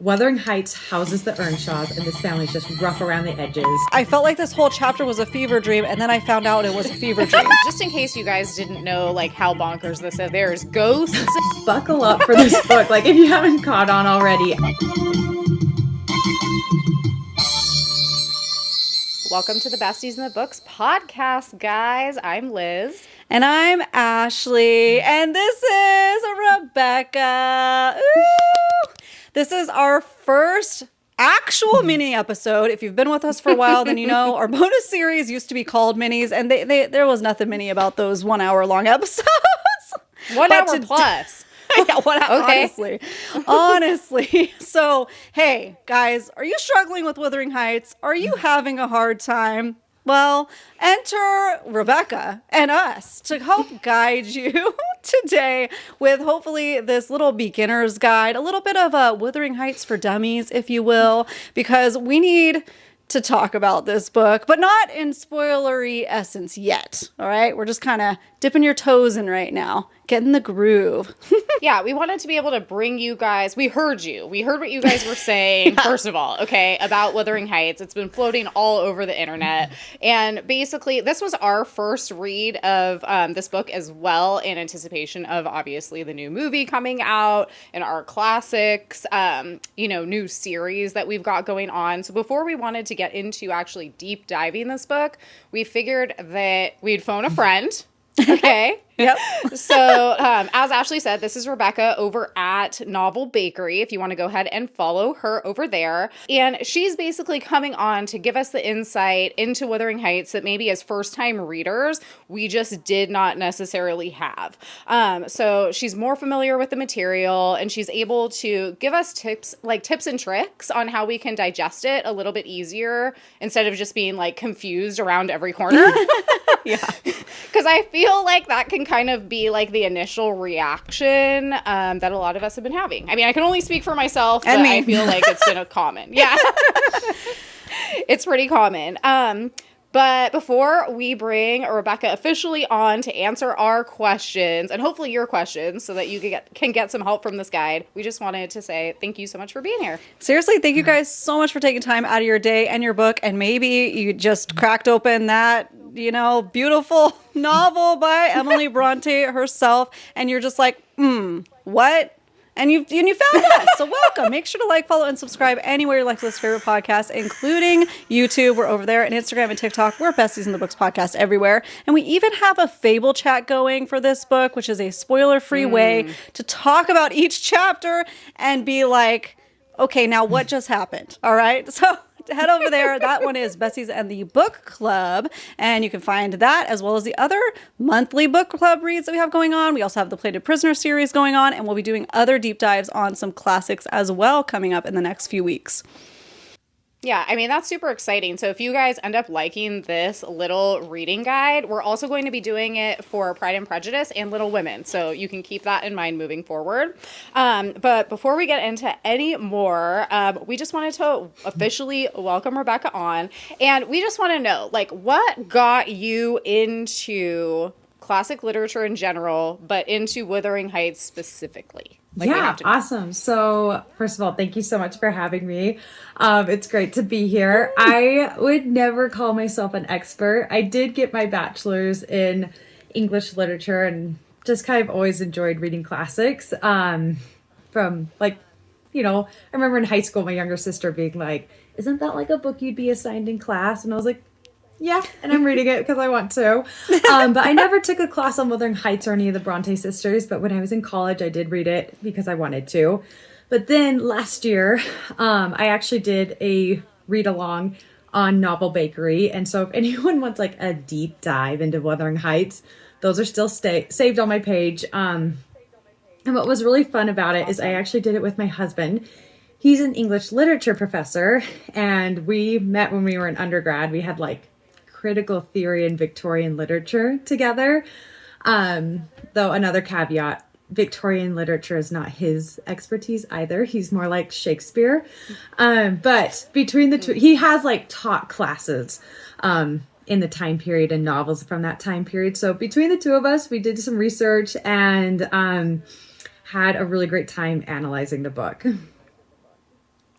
Wuthering Heights houses the Earnshaws, and this family's just rough around the edges. I felt like this whole chapter was a fever dream, and then I found out it was a fever dream. Just in case you guys didn't know, like, how bonkers this is, there's ghosts. Buckle up for this book, like, if you haven't caught on already. Welcome to the Besties in the Books podcast, guys. I'm Liz. And I'm Ashley, and this is Rebecca. Ooh! This is our first actual mini episode. If you've been with us for a while, then you know our bonus series used to be called minis, and there was nothing mini about those 1 hour long episodes. 1 hour plus. Yeah, okay. Honestly. So, hey, guys, are you struggling with Wuthering Heights? Are you having a hard time? Well, enter Rebecca and us to help guide you today with hopefully this little beginner's guide, a little bit of Wuthering Heights for dummies, if you will, because we need to talk about this book, but not in spoilery essence yet. All right. We're just kind of dipping your toes in right now, getting the groove. Yeah, we wanted to be able to bring you guys. We heard you. We heard what you guys were saying, first of all, okay, about Wuthering Heights. It's been floating all over the internet. And basically, this was our first read of this book as well, in anticipation of obviously the new movie coming out and our classics, new series that we've got going on. So before we wanted to get into actually deep diving this book, we figured that we'd phone a friend. Okay. Yep. So, as Ashley said, this is Rebecca over at Novel Bakery, if you want to go ahead and follow her over there. And she's basically coming on to give us the insight into Wuthering Heights that maybe as first-time readers, we just did not necessarily have. So she's more familiar with the material, and she's able to give us tips and tricks on how we can digest it a little bit easier instead of just being like confused around every corner. Yeah. Because I feel like that can kind of be like the initial reaction that a lot of us have been having. I mean, I can only speak for myself, but I feel like it's been a common. Yeah. It's pretty common. But before we bring Rebecca officially on to answer our questions, and hopefully your questions, so that you can get some help from this guide, we just wanted to say thank you so much for being here. Seriously, thank you guys so much for taking time out of your day and your book, and maybe you just cracked open that beautiful novel by Emily Bronte herself, and you're just like, what? And you found us, so welcome. Make sure to like, follow, and subscribe anywhere you like to listen to favorite podcasts, including YouTube. We're over there, and Instagram and TikTok. We're Besties in the Books podcast everywhere. And we even have a fable chat going for this book, which is a spoiler-free way to talk about each chapter and be like, okay, now what just happened? All right, so head over there. That one is Besties and the Book Club, and you can find that as well as the other monthly book club reads that we have going on. We also have the Plated Prisoner series going on, and we'll be doing other deep dives on some classics as well coming up in the next few weeks. Yeah, I mean, that's super exciting. So if you guys end up liking this little reading guide, we're also going to be doing it for Pride and Prejudice and Little Women. So you can keep that in mind moving forward. But before we get into any more, we just wanted to officially welcome Rebecca on. And we just want to know, what got you into classic literature in general, but into Wuthering Heights specifically? Awesome. So first of all, thank you so much for having me. It's great to be here. I would never call myself an expert. I did get my bachelor's in English literature and just kind of always enjoyed reading classics. I remember in high school, my younger sister being like, isn't that like a book you'd be assigned in class? And I was like, yeah, and I'm reading it because I want to. But I never took a class on Wuthering Heights or any of the Bronte sisters. But when I was in college, I did read it because I wanted to. But then last year, I actually did a read-along on Novel Bakery. And so if anyone wants like a deep dive into Wuthering Heights, those are still saved on my page. And what was really fun about it is I actually did it with my husband. He's an English literature professor. And we met when we were in undergrad. We had critical theory and Victorian literature together. Though another caveat, Victorian literature is not his expertise either. He's more like Shakespeare. But between the two, he has taught classes in the time period and novels from that time period. So between the two of us, we did some research and had a really great time analyzing the book.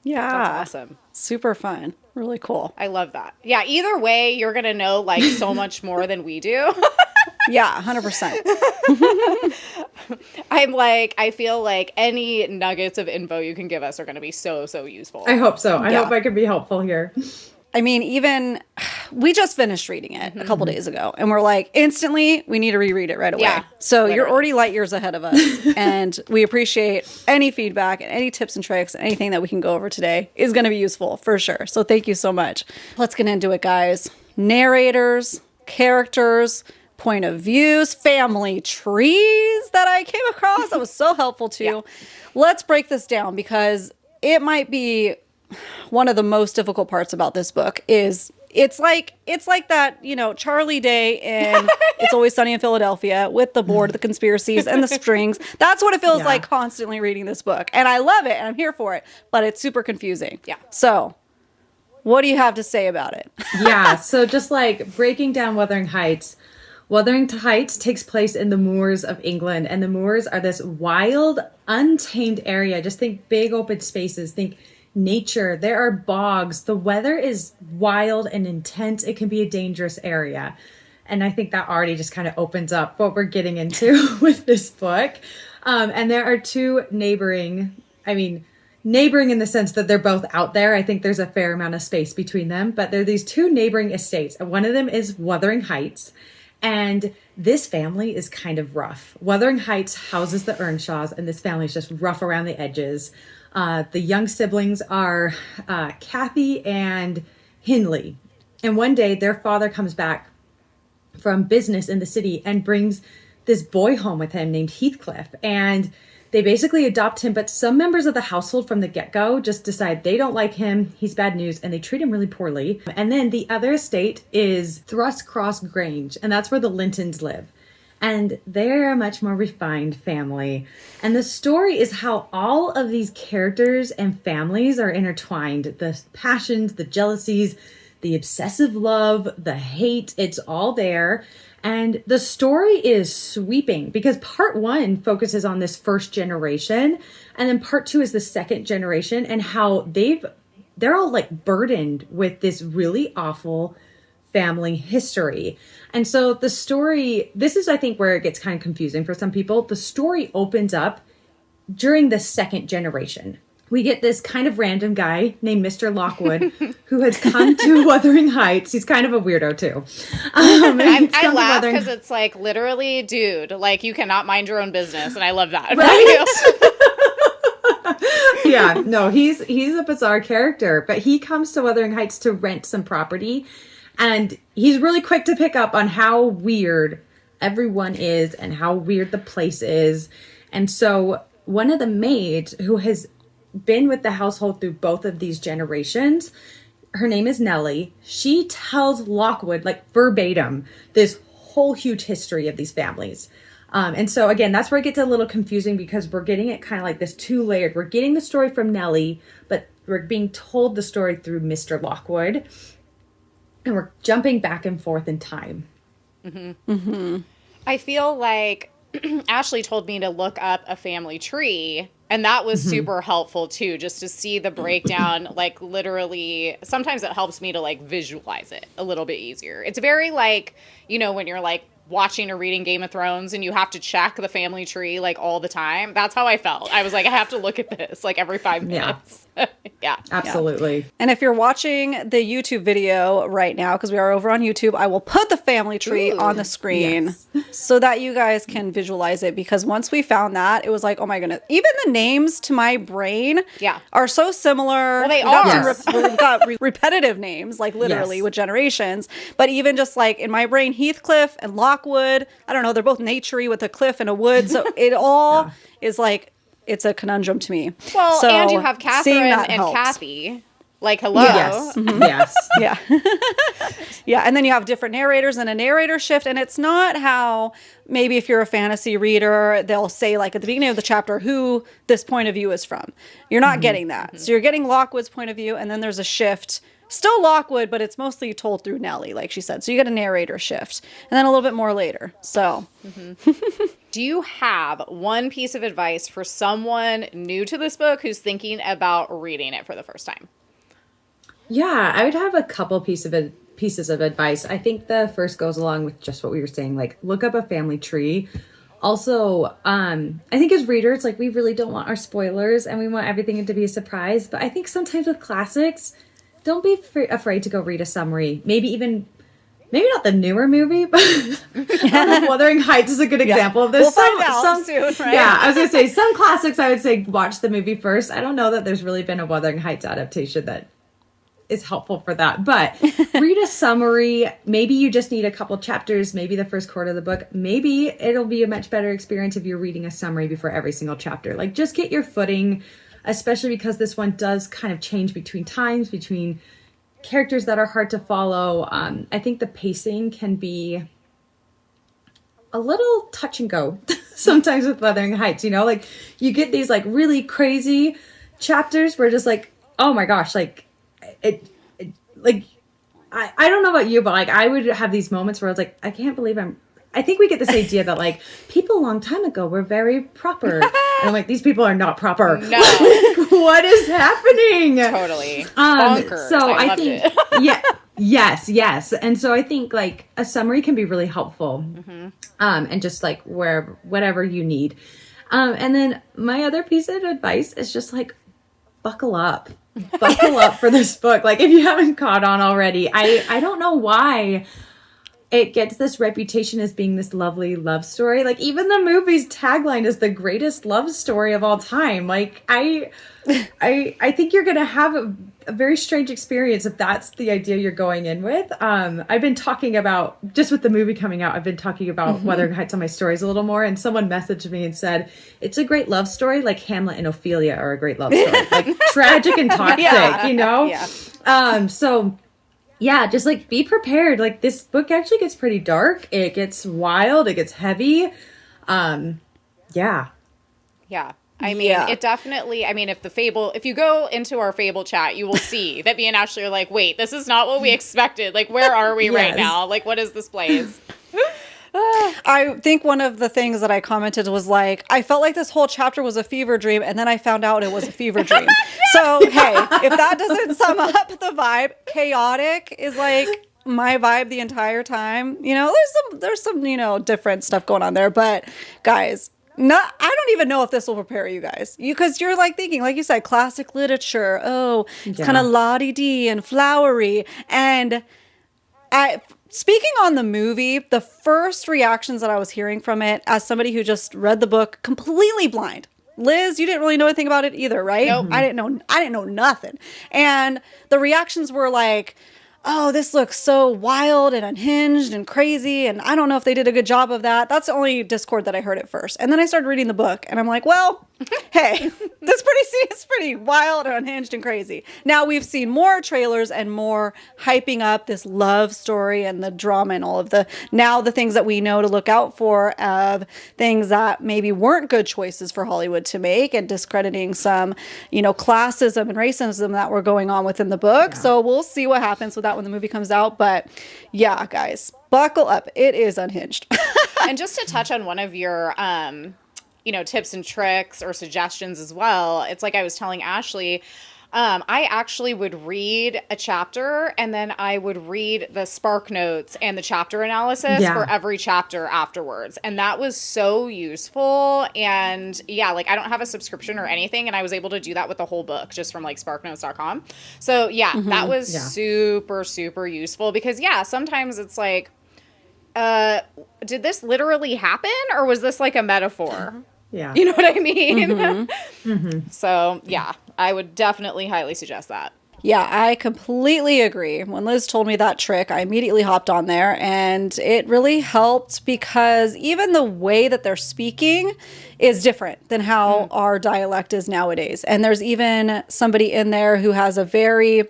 Yeah. That's awesome. Super fun. Really cool. I love that. Yeah, either way, you're going to know like so much more than we do. Yeah, 100%. I feel like any nuggets of info you can give us are going to be so, so useful. I hope so. I Yeah. hope I can be helpful here. I mean, even we just finished reading it a couple days ago, and we're like, instantly, we need to reread it right away. Yeah, So literally. you're already light years ahead of us, and we appreciate any feedback and any tips and tricks and anything that we can go over today is going to be useful for sure. So thank you so much. Let's get into it, guys. Narrators, characters, point of views, family trees that I came across. That was so helpful too. Yeah. Let's break this down because it might be one of the most difficult parts about this book is it's like that, you know, Charlie Day in It's Always Sunny in Philadelphia with the board, the conspiracies, and the strings. That's what it feels like constantly reading this book. And I love it and I'm here for it, but it's super confusing. Yeah. So what do you have to say about it? Yeah, so just like breaking down Wuthering Heights. Wuthering Heights takes place in the moors of England, and the moors are this wild, untamed area. Just think big open spaces, think nature. There are bogs. The weather is wild and intense. It can be a dangerous area. And I think that already just kind of opens up what we're getting into with this book. And there are two neighboring in the sense that they're both out there. I think there's a fair amount of space between them, but there are these two neighboring estates. And one of them is Wuthering Heights. And this family is kind of rough. Wuthering Heights houses the Earnshaws, and this family is just rough around the edges. The young siblings are Kathy and Hindley. And one day their father comes back from business in the city and brings this boy home with him named Heathcliff. And they basically adopt him, but some members of the household from the get-go just decide they don't like him, he's bad news, and they treat him really poorly. And then the other estate is Thrushcross Grange, and that's where the Lintons live. And they're a much more refined family. And the story is how all of these characters and families are intertwined. The passions, the jealousies, the obsessive love, the hate, it's all there. And the story is sweeping because part one focuses on this first generation. And then part two is the second generation and how they're all like burdened with this really awful family history. And so the story, this is, I think, where it gets kind of confusing for some people. The story opens up during the second generation. We get this kind of random guy named Mr. Lockwood who has come to Wuthering Heights. He's kind of a weirdo too. I laugh because it's like literally, dude, like you cannot mind your own business. And I love that. Right? Yeah, no, he's a bizarre character, but he comes to Wuthering Heights to rent some property. And he's really quick to pick up on how weird everyone is and how weird the place is. And so one of the maids who has been with the household through both of these generations, her name is Nellie. She tells Lockwood, like verbatim, this whole huge history of these families. And so again, that's where it gets a little confusing because we're getting it kind of like this two-layered. We're getting the story from Nellie, but we're being told the story through Mr. Lockwood. And we're jumping back and forth in time. Mm-hmm. Mm-hmm. I feel like Ashley told me to look up a family tree, and that was super helpful too, just to see the breakdown. Like literally, sometimes it helps me to like visualize it a little bit easier. It's very like, you know, when you're like watching or reading Game of Thrones and you have to check the family tree like all the time. That's how I felt. I was like, I have to look at this like every 5 minutes. Yeah. Absolutely. Yeah. And if you're watching the YouTube video right now, because we are over on YouTube, I will put the family tree on the screen so that you guys can visualize it. Because once we found that, it was like, oh my goodness. Even the names to my brain are so similar. Well, they are. We've got repetitive names, like literally with generations. But even just like in my brain, Heathcliff and Lockwood, I don't know, they're both naturey with a cliff and a wood. So it all is like, it's a conundrum to me. Well, so and you have Catherine and helps. Kathy. Like, hello. Yes. Yes. Yeah. Yeah. And then you have different narrators and a narrator shift. And it's not how maybe if you're a fantasy reader, they'll say like at the beginning of the chapter who this point of view is from. You're not getting that. So you're getting Lockwood's point of view. And then there's a shift. Still Lockwood, but it's mostly told through Nellie, like she said. So you get a narrator shift. And then a little bit more later. So. Do you have one piece of advice for someone new to this book who's thinking about reading it for the first time? Yeah, I would have a couple pieces of advice. I think the first goes along with just what we were saying, like look up a family tree. Also, I think as readers, like we really don't want our spoilers and we want everything to be a surprise. But I think sometimes with classics, don't be afraid to go read a summary. Maybe not the newer movie, but Wuthering Heights is a good example of this. We'll find out soon, right? Yeah, I was going to say some classics I would say watch the movie first. I don't know that there's really been a Wuthering Heights adaptation that is helpful for that, but read a summary. Maybe you just need a couple chapters, maybe the first quarter of the book. Maybe it'll be a much better experience if you're reading a summary before every single chapter. Like just get your footing, especially because this one does kind of change between times, between characters that are hard to follow. I think the pacing can be a little touch and go sometimes with Wuthering Heights, like you get these like really crazy chapters where just like, oh my gosh, like I don't know about you, but like I would have these moments where I was like, I can't believe I think we get this idea that like people a long time ago were very proper. And I'm like, these people are not proper. No. What is happening? Totally. Bonkers. So I loved think, it. yes. And so I think like a summary can be really helpful. And just like whatever you need. And then my other piece of advice is just like, buckle up for this book. Like if you haven't caught on already, I don't know why it gets this reputation as being this lovely love story. Like even the movie's tagline is the greatest love story of all time. Like I think you're going to have a very strange experience if that's the idea you're going in with. I've been talking about, just with the movie coming out, I've been talking about Wuthering Heights on my stories a little more, and someone messaged me and said, it's a great love story, like Hamlet and Ophelia are a great love story. Like tragic and toxic, Yeah. So yeah, just like be prepared. Like this book actually gets pretty dark. It gets wild. It gets heavy. Yeah. I mean, it definitely, if you go into our Fable chat, you will see that me and Ashley are like, wait, this is not what we expected. Like, where are we right now? Like, what is this place? I think one of the things that I commented was like, I felt like this whole chapter was a fever dream, and then I found out it was a fever dream. So, hey, if that doesn't sum up the vibe, chaotic is like my vibe the entire time. There's some different stuff going on there, but guys, I don't even know if this will prepare you guys. Because you're like thinking, like you said, classic literature. Oh, it's kind of la-di-di and flowery. And speaking on the movie, the first reactions that I was hearing from it as somebody who just read the book completely blind. Liz, you didn't really know anything about it either, right? Nope. I didn't know nothing. And the reactions were like, oh, this looks so wild and unhinged and crazy, and I don't know if they did a good job of that. That's the only Discord that I heard at first. And then I started reading the book, and I'm like, well, hey, it's pretty wild and unhinged and crazy. Now we've seen more trailers and more hyping up this love story and the drama and all of the things that we know to look out for of things that maybe weren't good choices for Hollywood to make, and discrediting some, classism and racism that were going on within the book. Yeah. So we'll see what happens with that when the movie comes out. But yeah, guys, buckle up. It is unhinged. And just to touch on one of your tips and tricks or suggestions as well, it's like I was telling Ashley, I actually would read a chapter and then I would read the spark notes and the chapter analysis for every chapter afterwards. And that was so useful. And I don't have a subscription or anything, and I was able to do that with the whole book just from like sparknotes.com. So that was super, super useful because sometimes it's like, did this literally happen or was this like a metaphor? Yeah. You know what I mean? So, I would definitely highly suggest that. Yeah, I completely agree. When Liz told me that trick, I immediately hopped on there, and it really helped because even the way that they're speaking is different than how our dialect is nowadays. And there's even somebody in there who has a very,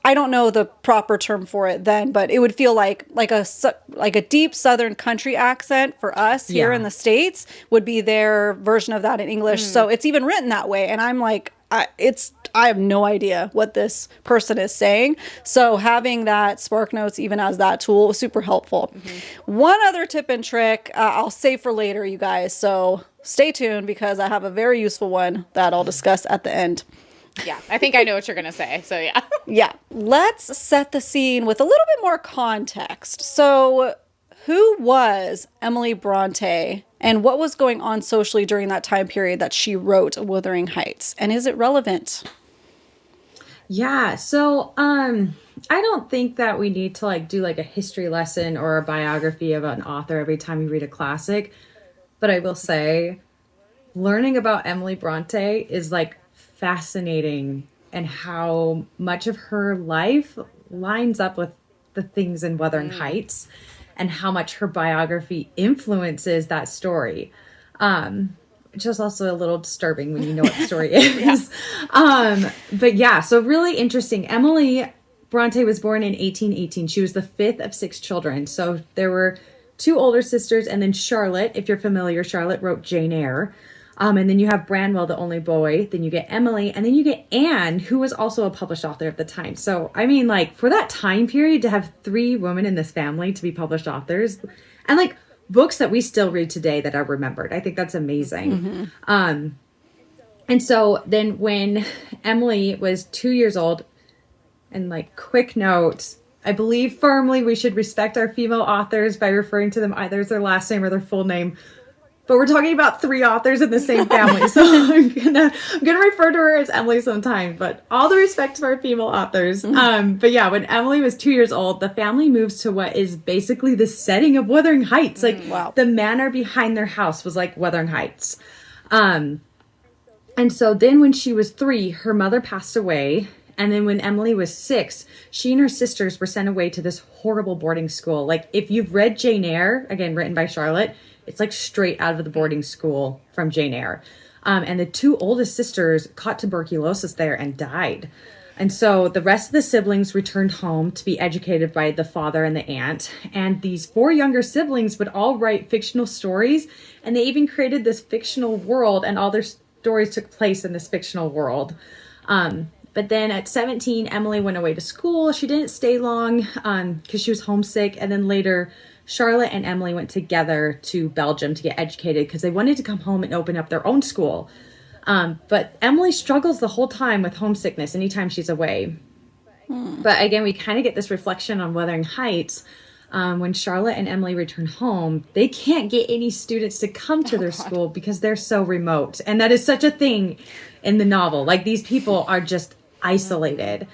I don't know the proper term for it then, but it would feel like a deep Southern country accent for us here in the States would be their version of that in English. So it's even written that way. And I'm like, I have no idea what this person is saying. So having that Spark Notes even as that tool was super helpful. One other tip and trick I'll save for later, you guys. So stay tuned because I have a very useful one that I'll discuss at the end. Yeah, I think I know what you're going to say. So yeah. Yeah. Let's set the scene with a little bit more context. So who was Emily Bronte and what was going on socially during that time period that she wrote Wuthering Heights? And is it relevant? Yeah, so I don't think that we need to like do like a history lesson or a biography of an author every time we read a classic. But I will say learning about Emily Bronte is like fascinating, and how much of her life lines up with the things in Wuthering Heights, and how much her biography influences that story. Which is also a little disturbing when you know what the story is. But yeah, so really interesting. Emily Bronte was born in 1818. She was the fifth of six children. So there were two older sisters, and then Charlotte, if you're familiar, Charlotte wrote Jane Eyre. And then you have Branwell, the only boy. Then you get Emily, and then you get Anne, who was also a published author at the time. So, I mean, like, for that time period to have three women in this family to be published authors, and like books that we still read today that are remembered, I think that's amazing. And so then when Emily was 2 years old, and like, quick note, I believe firmly we should respect our female authors by referring to them either as their last name or their full name. But we're talking about three authors in the same family, so I'm gonna refer to her as Emily sometime. But all the respect to our female authors. But yeah, when Emily was 2 years old, the family moves to what is basically the setting of Wuthering Heights. Like the manor behind their house was like Wuthering Heights. And so then when she was 3, her mother passed away. And then when Emily was 6, she and her sisters were sent away to this horrible boarding school. Like, if you've read Jane Eyre, again, written by Charlotte, it's like straight out of the boarding school from Jane Eyre. And the 2 oldest sisters caught tuberculosis there and died. And so the rest of the siblings returned home to be educated by the father and the aunt. And these 4 younger siblings would all write fictional stories. And they even created this fictional world, and all their stories took place in this fictional world. But then at 17, Emily went away to school. She didn't stay long because she was homesick. And then later, Charlotte and Emily went together to Belgium to get educated because they wanted to come home and open up their own school. But Emily struggles the whole time with homesickness anytime she's away. But again, we kind of get this reflection on Wuthering Heights. When Charlotte and Emily return home, they can't get any students to come to their school because they're so remote. And that is such a thing in the novel. Like, these people are just isolated.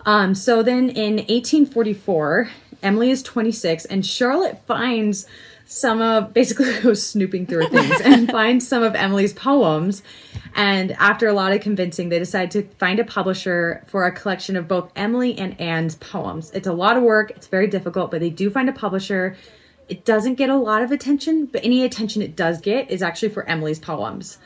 So then in 1844, Emily is 26, and Charlotte finds basically goes snooping through her things and finds some of Emily's poems. And after a lot of convincing, they decide to find a publisher for a collection of both Emily and Anne's poems. It's a lot of work. It's very difficult, but they do find a publisher. It doesn't get a lot of attention, but any attention it does get is actually for Emily's poems.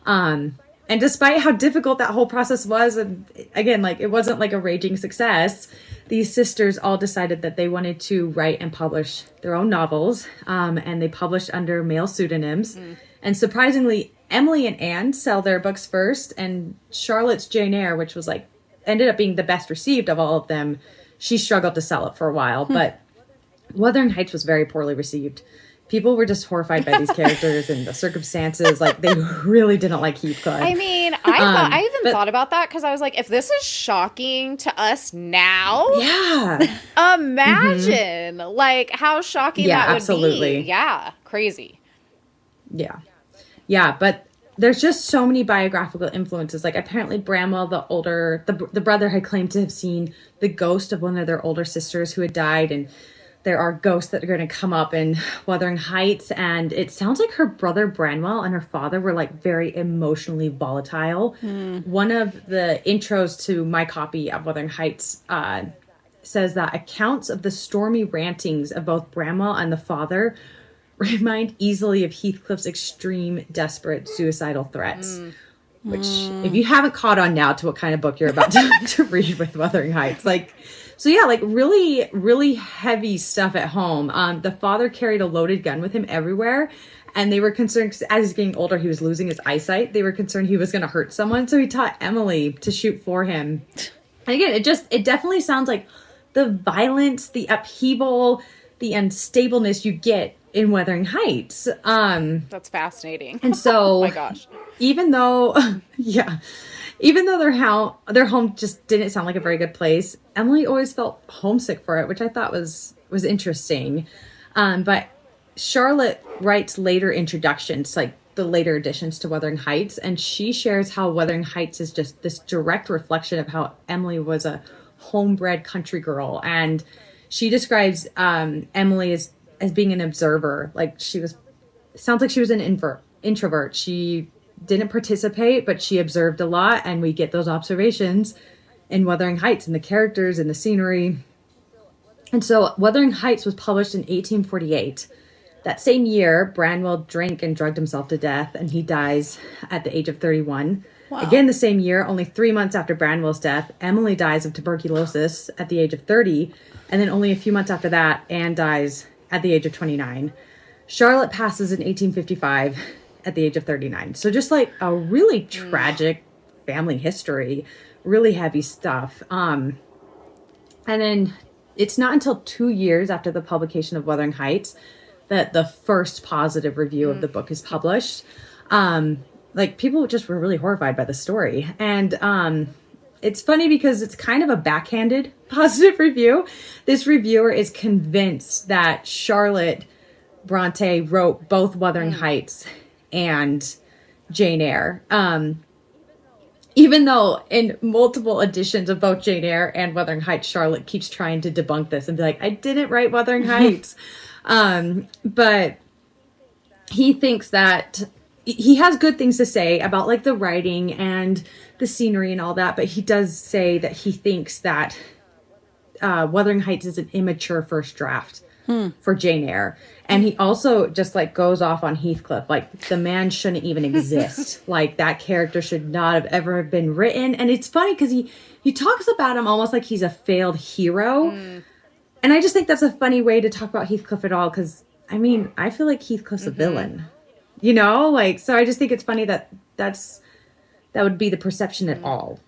And despite how difficult that whole process was, and again, like, it wasn't like a raging success, these sisters all decided that they wanted to write and publish their own novels, and they published under male pseudonyms. And surprisingly, Emily and Anne sell their books first, and Charlotte's Jane Eyre, which was like, ended up being the best received of all of them, she struggled to sell it for a while. But Wuthering Heights was very poorly received. People were just horrified by these characters and the circumstances. Like, they really didn't like Heathcliff. I mean, I even thought about that because I was like, if this is shocking to us now, imagine like how shocking that would absolutely be. Yeah, crazy. Yeah, but there's just so many biographical influences. Like, apparently Bramwell, the brother, had claimed to have seen the ghost of one of their older sisters who had died, and there are ghosts that are going to come up in Wuthering Heights. And it sounds like her brother Branwell and her father were like very emotionally volatile. One of the intros to my copy of Wuthering Heights says that accounts of the stormy rantings of both Branwell and the father remind easily of Heathcliff's extreme, desperate, suicidal threats. Which, if you haven't caught on now to what kind of book you're about to read with Wuthering Heights, like... So yeah, like really, really heavy stuff at home. The father carried a loaded gun with him everywhere. And they were concerned, 'cause as he's getting older, he was losing his eyesight. They were concerned he was going to hurt someone. So he taught Emily to shoot for him. And again, it definitely sounds like the violence, the upheaval, the unstableness you get in Wuthering Heights. That's fascinating. And so, oh my gosh, even though, even though their home just didn't sound like a very good place, Emily always felt homesick for it, which I thought was interesting. But Charlotte writes later introductions, like the later additions to Wuthering Heights, and she shares how Wuthering Heights is just this direct reflection of how Emily was a homebred country girl. And she describes Emily as being an observer. Like sounds like she was an introvert. She didn't participate, but she observed a lot, and we get those observations in Wuthering Heights and the characters and the scenery. And so Wuthering Heights was published in 1848. That same year, Branwell drank and drugged himself to death, and he dies at the age of 31. Wow. Again, the same year, only 3 months after Branwell's death, Emily dies of tuberculosis at the age of 30. And then only a few months after that, Anne dies at the age of 29. Charlotte passes in 1855 at the age of 39. So just like a really tragic family history, really heavy stuff. And then it's not until 2 years after the publication of Wuthering Heights that the first positive review of the book is published. Like, people just were really horrified by the story. And it's funny because it's kind of a backhanded positive review. This reviewer is convinced that Charlotte Bronte wrote both Wuthering Heights and Jane Eyre. Even though in multiple editions of both Jane Eyre and Wuthering Heights, Charlotte keeps trying to debunk this and be like, I didn't write Wuthering Heights. But he thinks that he has good things to say about like the writing and the scenery and all that. But he does say that he thinks that Wuthering Heights is an immature first draft for Jane Eyre. And he also just like goes off on Heathcliff. Like, the man shouldn't even exist. Like, that character should not have ever been written. And it's funny because he talks about him almost like he's a failed hero. And I just think that's a funny way to talk about Heathcliff at all. Because, I mean, I feel like Heathcliff's a villain. You know? Like, so I just think it's funny that that would be the perception at all.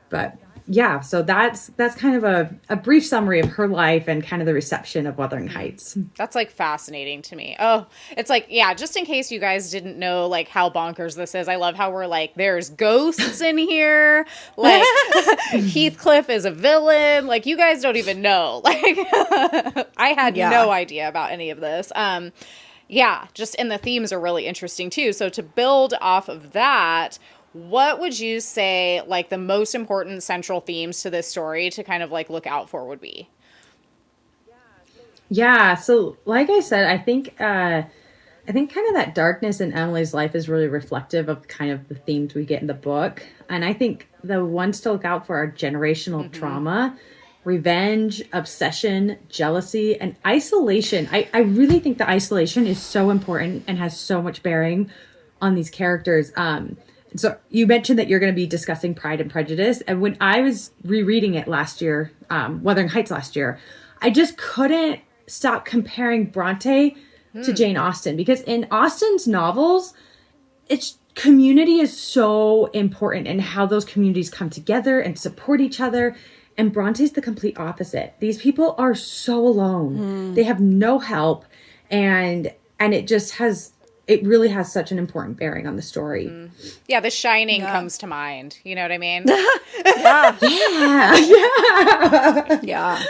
But yeah, so that's kind of a brief summary of her life and kind of the reception of Wuthering Heights. That's like fascinating to me. Oh, it's like, yeah, just in case you guys didn't know like how bonkers this is. I love how we're like, there's ghosts in here. Like, Heathcliff is a villain. Like, you guys don't even know. Like, I had no idea about any of this. Yeah, just, and the themes are really interesting too. So to build off of that, what would you say, like, the most important central themes to this story to kind of, like, look out for would be? Yeah, so like I said, I think kind of that darkness in Emily's life is really reflective of kind of the themes we get in the book. And I think the ones to look out for are generational trauma, revenge, obsession, jealousy, and isolation. I really think the isolation is so important and has so much bearing on these characters. So you mentioned that you're going to be discussing Pride and Prejudice. And when I was rereading it last year, Wuthering Heights last year, I just couldn't stop comparing Bronte to Jane Austen. Because in Austen's novels, community is so important, and how those communities come together and support each other. And Bronte's the complete opposite. These people are so alone. They have no help. And it really has such an important bearing on the story. Yeah, The Shining comes to mind. You know what I mean? Yeah.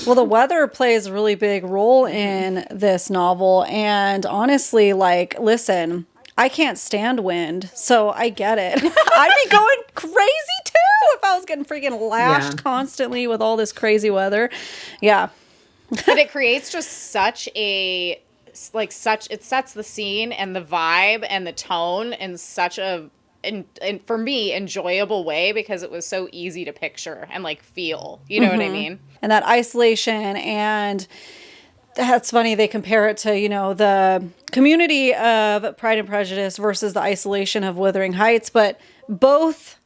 Well, the weather plays a really big role in this novel. And honestly, like, listen, I can't stand wind, so I get it. I'd be going crazy too if I was getting freaking lashed constantly with all this crazy weather. Yeah. But it creates just it sets the scene and the vibe and the tone in such a, and for me, enjoyable way, because it was so easy to picture and like feel, you know what I mean? And that isolation, and that's funny, they compare it to, you know, the community of Pride and Prejudice versus the isolation of Wuthering Heights, but both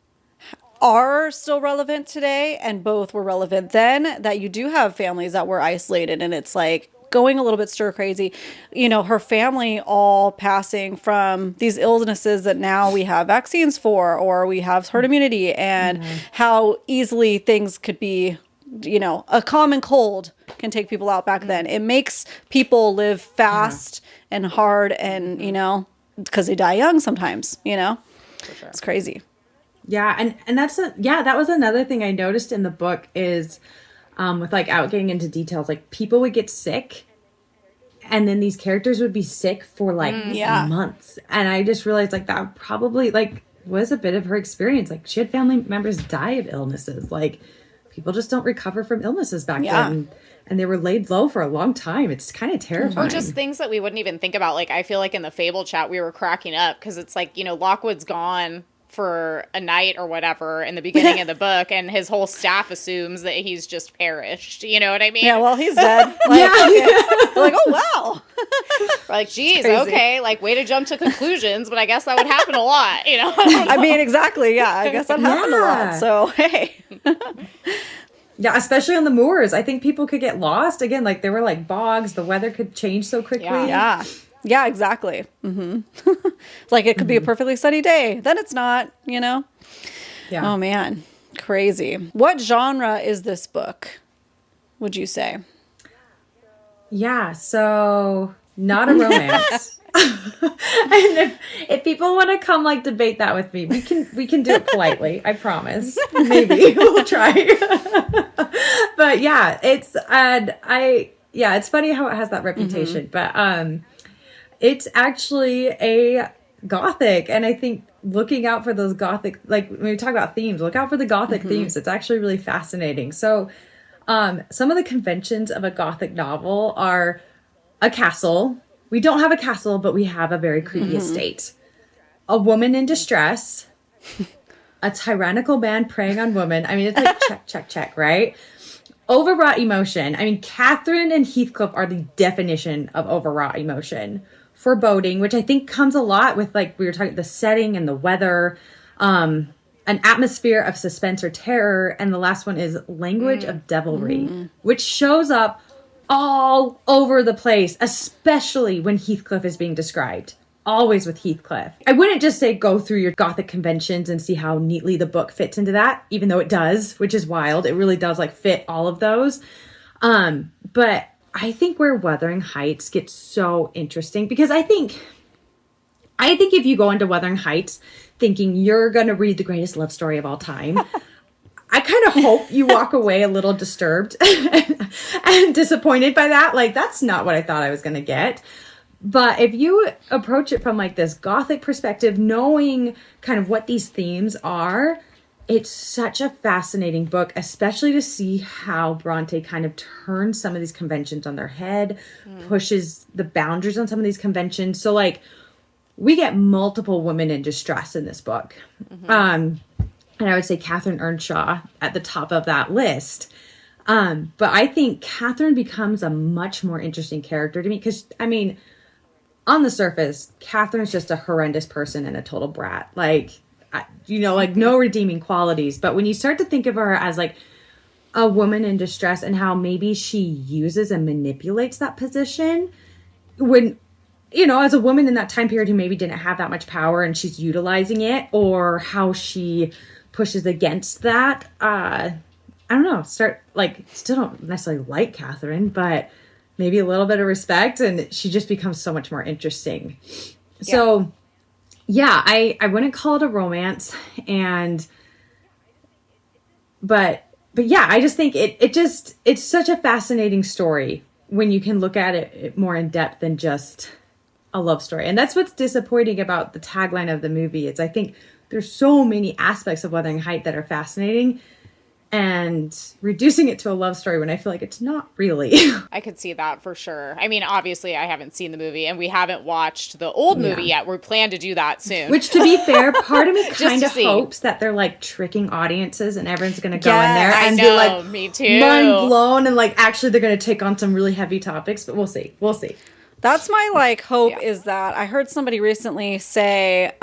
are still relevant today, and both were relevant then, that you do have families that were isolated, and it's like going a little bit stir crazy. You know, her family all passing from these illnesses that now we have vaccines for, or we have herd immunity, and how easily things could be, you know, a common cold can take people out back then. It makes people live fast and hard, and, you know, because they die young sometimes, you know, sure. It's crazy. Yeah. And that was another thing I noticed in the book is, with like out getting into details, like people would get sick and then these characters would be sick for like months. And I just realized like that probably like was a bit of her experience. Like she had family members die of illnesses. Like people just don't recover from illnesses back then. And they were laid low for a long time. It's kind of terrifying. Or just things that we wouldn't even think about. Like I feel like in the Fable chat, we were cracking up because it's like, you know, Lockwood's gone for a night or whatever in the beginning of the book, and his whole staff assumes that he's just perished. You know what I mean? Yeah, well, he's dead. Like, They're like, oh, wow. We're like, geez, okay, like, way to jump to conclusions, but I guess that would happen a lot, you know? I mean, exactly, yeah, I guess that happened a lot, so, hey. Yeah, especially on the moors. I think people could get lost. Again, like, there were, like, bogs. The weather could change so quickly. Yeah, exactly. It's like it could be a perfectly sunny day. Then it's not, you know? Yeah. Oh, man. Crazy. What genre is this book, would you say? Yeah, so not a romance. And if people want to come like debate that with me, we can do it politely. I promise. Maybe we'll try. But yeah, it's it's funny how it has that reputation. But it's actually a gothic, and I think looking out for those gothic, like when we talk about themes, look out for the gothic themes. It's actually really fascinating. So some of the conventions of a gothic novel are a castle. We don't have a castle, but we have a very creepy estate. A woman in distress. A tyrannical man preying on women. I mean, it's like check, check, check, right? Overwrought emotion. I mean, Catherine and Heathcliff are the definition of overwrought emotion. Foreboding, which I think comes a lot with, like, we were talking, the setting and the weather. An atmosphere of suspense or terror. And the last one is language of devilry, which shows up all over the place, especially when Heathcliff is being described. Always with Heathcliff. I wouldn't just say go through your gothic conventions and see how neatly the book fits into that, even though it does, which is wild. It really does like fit all of those. But I think where Wuthering Heights gets so interesting, because I think if you go into Wuthering Heights thinking you're going to read the greatest love story of all time, I kind of hope you walk away a little disturbed and disappointed by that. Like, that's not what I thought I was going to get. But if you approach it from like this gothic perspective, knowing kind of what these themes are, it's such a fascinating book, especially to see how Bronte kind of turns some of these conventions on their head, pushes the boundaries on some of these conventions. So like we get multiple women in distress in this book. And I would say Catherine Earnshaw at the top of that list. But I think Catherine becomes a much more interesting character to me because, I mean, on the surface, Catherine's just a horrendous person and a total brat. Like, you know, like no redeeming qualities. But when you start to think of her as like a woman in distress and how maybe she uses and manipulates that position when, you know, as a woman in that time period who maybe didn't have that much power and she's utilizing it, or how she pushes against that. I don't know, still don't necessarily like Catherine, but maybe a little bit of respect, and she just becomes so much more interesting. Yeah. So yeah, I wouldn't call it a romance, but yeah, I just think it's such a fascinating story when you can look at it more in depth than just a love story. And that's what's disappointing about the tagline of the movie. Is I think there's so many aspects of Wuthering Heights that are fascinating, and reducing it to a love story when I feel like it's not really. I could see that for sure. I mean, obviously I haven't seen the movie and we haven't watched the old movie yet. We plan to do that soon. Which, to be fair, part of me kind of hopes that they're like tricking audiences and everyone's going to go in there and be like, me too, mind blown, and like actually they're going to take on some really heavy topics, but we'll see. That's my like hope is that I heard somebody recently say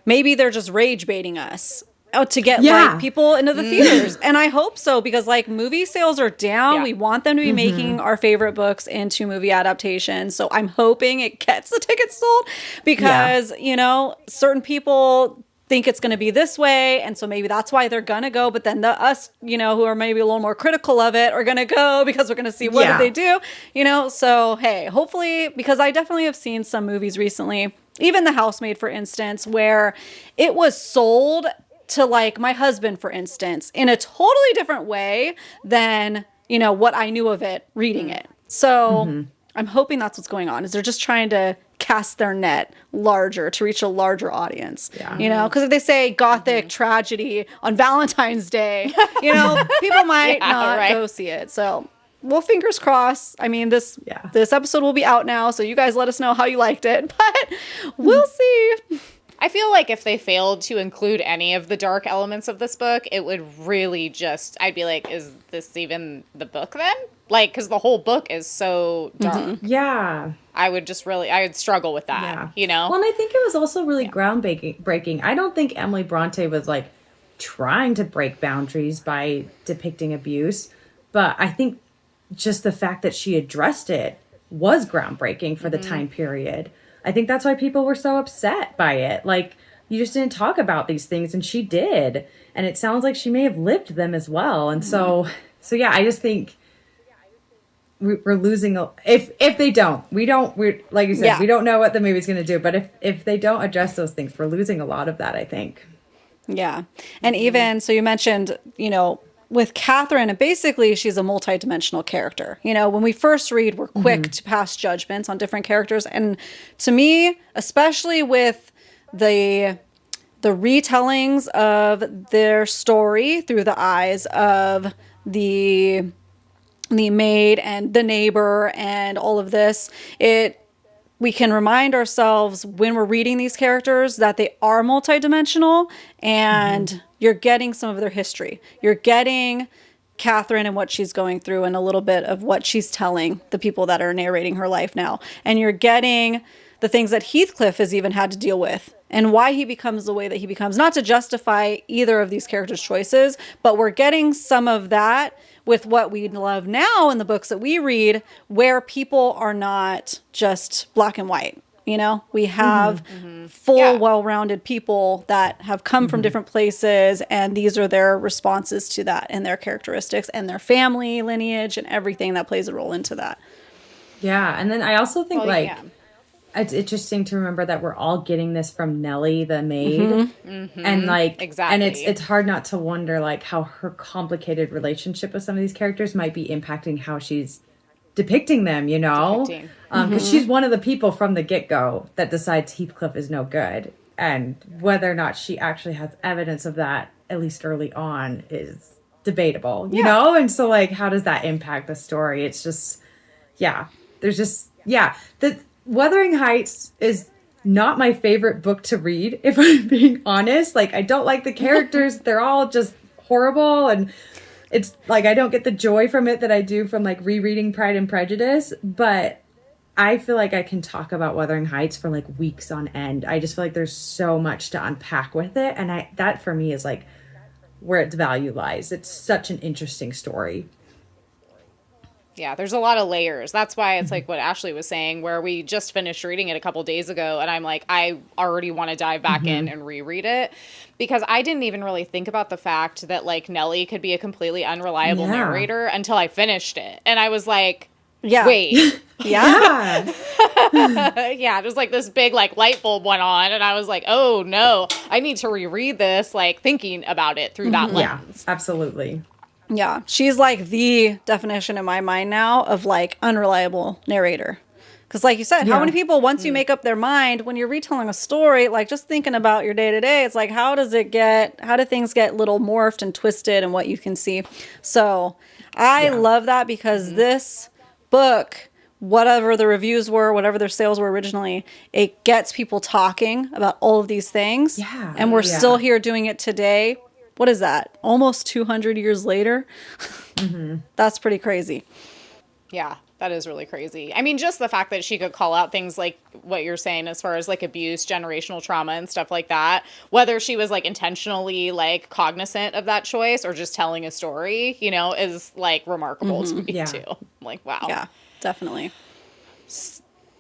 maybe they're just rage baiting us. to get like people into the theaters. And I hope so, because like movie sales are down. We want them to be making our favorite books into movie adaptations. So I'm hoping it gets the tickets sold, because, you know, certain people think it's going to be this way, and so maybe that's why they're going to go, but then us, you know, who are maybe a little more critical of it are going to go because we're going to see what did they do, you know. So hey, hopefully, because I definitely have seen some movies recently, even The Housemaid, for instance, where it was sold to like my husband, for instance, in a totally different way than, you know, what I knew of it reading it. So I'm hoping that's what's going on, is they're just trying to cast their net larger to reach a larger audience, you know, because if they say gothic tragedy on Valentine's Day, you know, people might not go see it. So, well, fingers crossed. I mean, this episode will be out now, so you guys let us know how you liked it, but we'll see. I feel like if they failed to include any of the dark elements of this book, it would really just, I'd be like, is this even the book then? Like, because the whole book is so dark. Yeah. I would struggle with that, you know? Well, and I think it was also really groundbreaking. I don't think Emily Bronte was, like, trying to break boundaries by depicting abuse, but I think just the fact that she addressed it was groundbreaking for the time period. I think that's why people were so upset by it. Like, you just didn't talk about these things, and she did. And it sounds like she may have lived them as well. And so yeah, I just think we're losing if they don't, we're like you said, we don't know what the movie's going to do, but if they don't address those things, we're losing a lot of that, I think. Yeah. And even so, you mentioned, you know, with Catherine, and basically she's a multidimensional character. You know, when we first read, we're quick to pass judgments on different characters, and to me, especially with the retellings of their story through the eyes of the maid and the neighbor and all of this, we can remind ourselves when we're reading these characters that they are multidimensional, and you're getting some of their history. You're getting Catherine and what she's going through, and a little bit of what she's telling the people that are narrating her life now. And you're getting the things that Heathcliff has even had to deal with, and why he becomes the way that he becomes. Not to justify either of these characters' choices, but we're getting some of that with what we love now in the books that we read, where people are not just black and white. You know, we have full, well-rounded people that have come from different places, and these are their responses to that, and their characteristics, and their family lineage, and everything that plays a role into that. Yeah, and then I also think, it's interesting to remember that we're all getting this from Nellie, the maid, and like, and it's hard not to wonder like how her complicated relationship with some of these characters might be impacting how she's depicting them, you know, because she's one of the people from the get-go that decides Heathcliff is no good, and whether or not she actually has evidence of that, at least early on, is debatable, you know. And so like, how does that impact the story? It's just, there's just, the Wuthering Heights is not my favorite book to read, if I'm being honest. Like, I don't like the characters. They're all just horrible, and it's like I don't get the joy from it that I do from like rereading Pride and Prejudice. But I feel like I can talk about Wuthering Heights for like weeks on end. I just feel like there's so much to unpack with it, and that for me is like where its value lies. It's such an interesting story. Yeah, there's a lot of layers. That's why it's like what Ashley was saying, where we just finished reading it a couple days ago, and I'm like, I already want to dive back in and reread it, because I didn't even really think about the fact that like Nellie could be a completely unreliable narrator until I finished it. And I was like, wait. Yeah. There's like this big like light bulb went on, and I was like, oh no, I need to reread this, like thinking about it through that lens. Yeah, absolutely. Yeah, she's like the definition in my mind now of like unreliable narrator. Because like you said, how many people, once you make up their mind, when you're retelling a story, like just thinking about your day to day, it's like, how do things get little morphed and twisted and what you can see? So I love that, because this book, whatever the reviews were, whatever their sales were originally, it gets people talking about all of these things. Yeah. And we're still here doing it today. What is that? Almost 200 years later? That's pretty crazy. Yeah. That is really crazy. I mean, just the fact that she could call out things like what you're saying as far as like abuse, generational trauma and stuff like that, whether she was like intentionally like cognizant of that choice or just telling a story, you know, is like remarkable to me too. Like, wow. Yeah, definitely.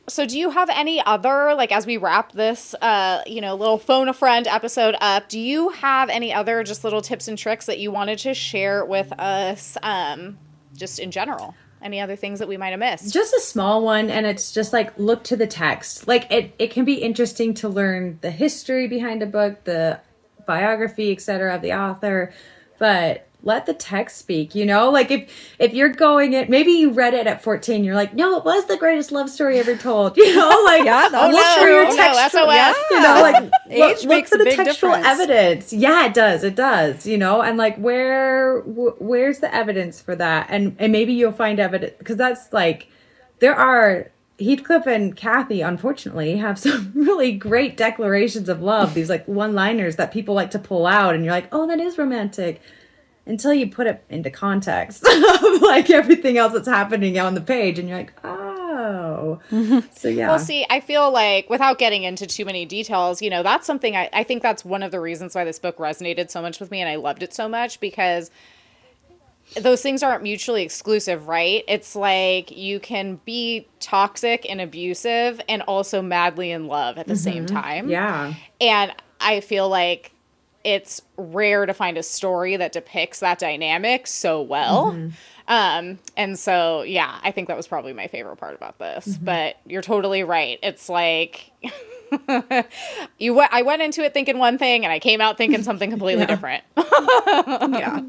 So do you have any other, like, as we wrap this, you know, little phone a friend episode up, do you have any other just little tips and tricks that you wanted to share with us, just in general? Any other things that we might have missed? Just a small one, and it's just like, look to the text. Like, it can be interesting to learn the history behind a book, the biography, etc. of the author, but let the text speak, you know? Like, if you're going it, maybe you read it at 14, you're like, no, it was the greatest love story ever told, you know? Like, look for your textual, you know, like, look for the textual evidence. Yeah, it does, you know? And like, where's the evidence for that? And maybe you'll find evidence, because that's like, Heathcliff and Kathy, unfortunately, have some really great declarations of love, these like one-liners that people like to pull out, and you're like, oh, that is romantic. Until you put it into context of like everything else that's happening on the page, and you're like, oh. So yeah. Well, see, I feel like without getting into too many details, you know, that's something I think that's one of the reasons why this book resonated so much with me and I loved it so much, because those things aren't mutually exclusive, right? It's like you can be toxic and abusive and also madly in love at the same time. Yeah. And I feel like it's rare to find a story that depicts that dynamic so well. And so, yeah, I think that was probably my favorite part about this. But you're totally right. It's like I went into it thinking one thing and I came out thinking something completely different. Yeah.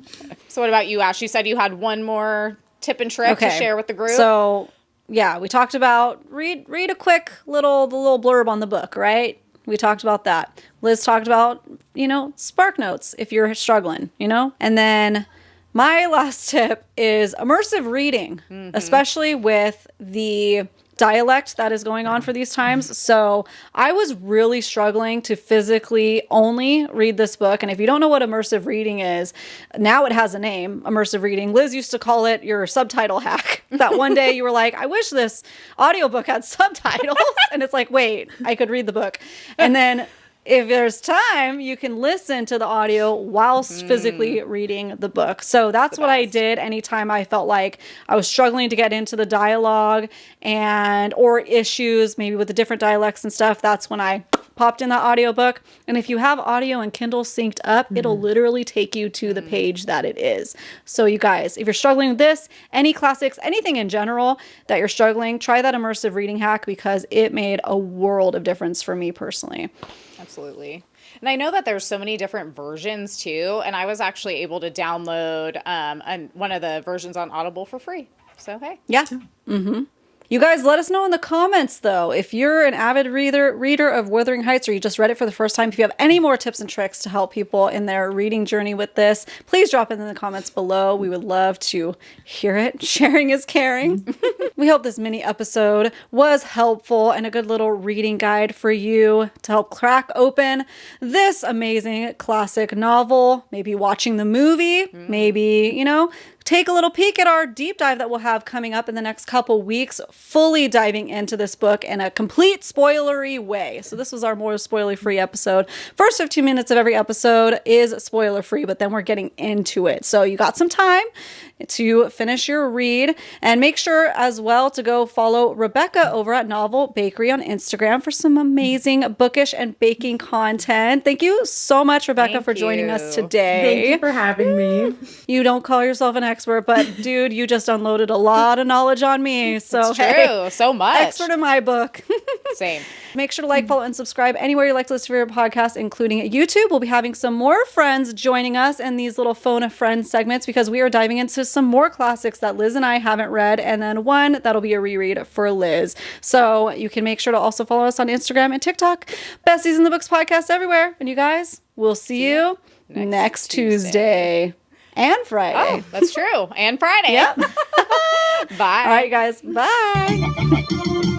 So what about you, Ash? You said you had one more tip and trick to share with the group. So, yeah, we talked about read a quick the little blurb on the book, right? We talked about that. Liz talked about, you know, spark notes if you're struggling, you know? And then my last tip is immersive reading, especially with the dialect that is going on for these times. So I was really struggling to physically only read this book. And if you don't know what immersive reading is, now it has a name, immersive reading. Liz used to call it your subtitle hack. That one day you were like, I wish this audiobook had subtitles. And it's like, wait, I could read the book. And then if there's time, you can listen to the audio whilst physically reading the book. So that's what I did anytime I felt like I was struggling to get into the dialogue or issues, maybe with the different dialects and stuff. That's when I popped in the audiobook. And if you have audio and Kindle synced up, it'll literally take you to the page that it is. So you guys, if you're struggling with this, any classics, anything in general that you're struggling, try that immersive reading hack, because it made a world of difference for me personally. Absolutely. And I know that there's so many different versions too. And I was actually able to download one of the versions on Audible for free. So, hey. Yeah. You guys, let us know in the comments, though, if you're an avid reader of Wuthering Heights, or you just read it for the first time. If you have any more tips and tricks to help people in their reading journey with this, please drop it in the comments below. We would love to hear it. Sharing is caring. We hope this mini episode was helpful and a good little reading guide for you to help crack open this amazing classic novel. Maybe watching the movie, maybe, you know, take a little peek at our deep dive that we'll have coming up in the next couple weeks, fully diving into this book in a complete spoilery way. So this was our more spoiler-free episode. First 15 minutes of every episode is spoiler-free, but then we're getting into it. So you got some time to finish your read, and make sure as well to go follow Rebecca over at Novel Bakery on Instagram for some amazing bookish and baking content. Thank you so much, Rebecca, for joining us today. Thank you for having me. You don't call yourself an expert, but dude, you just unloaded a lot of knowledge on me. So it's true. So much. Expert in my book. Same. Make sure to like, follow, and subscribe anywhere you like to listen to your podcast, including YouTube. We'll be having some more friends joining us in these little phone a friend segments, because we are diving into some more classics that Liz and I haven't read, and then one that'll be a reread for Liz. So you can make sure to also follow us on Instagram and TikTok. Besties in the Books podcast everywhere. And you guys, we'll see you next Tuesday. And Friday. Oh, that's true. And Friday. Yep. Bye. All right, guys. Bye.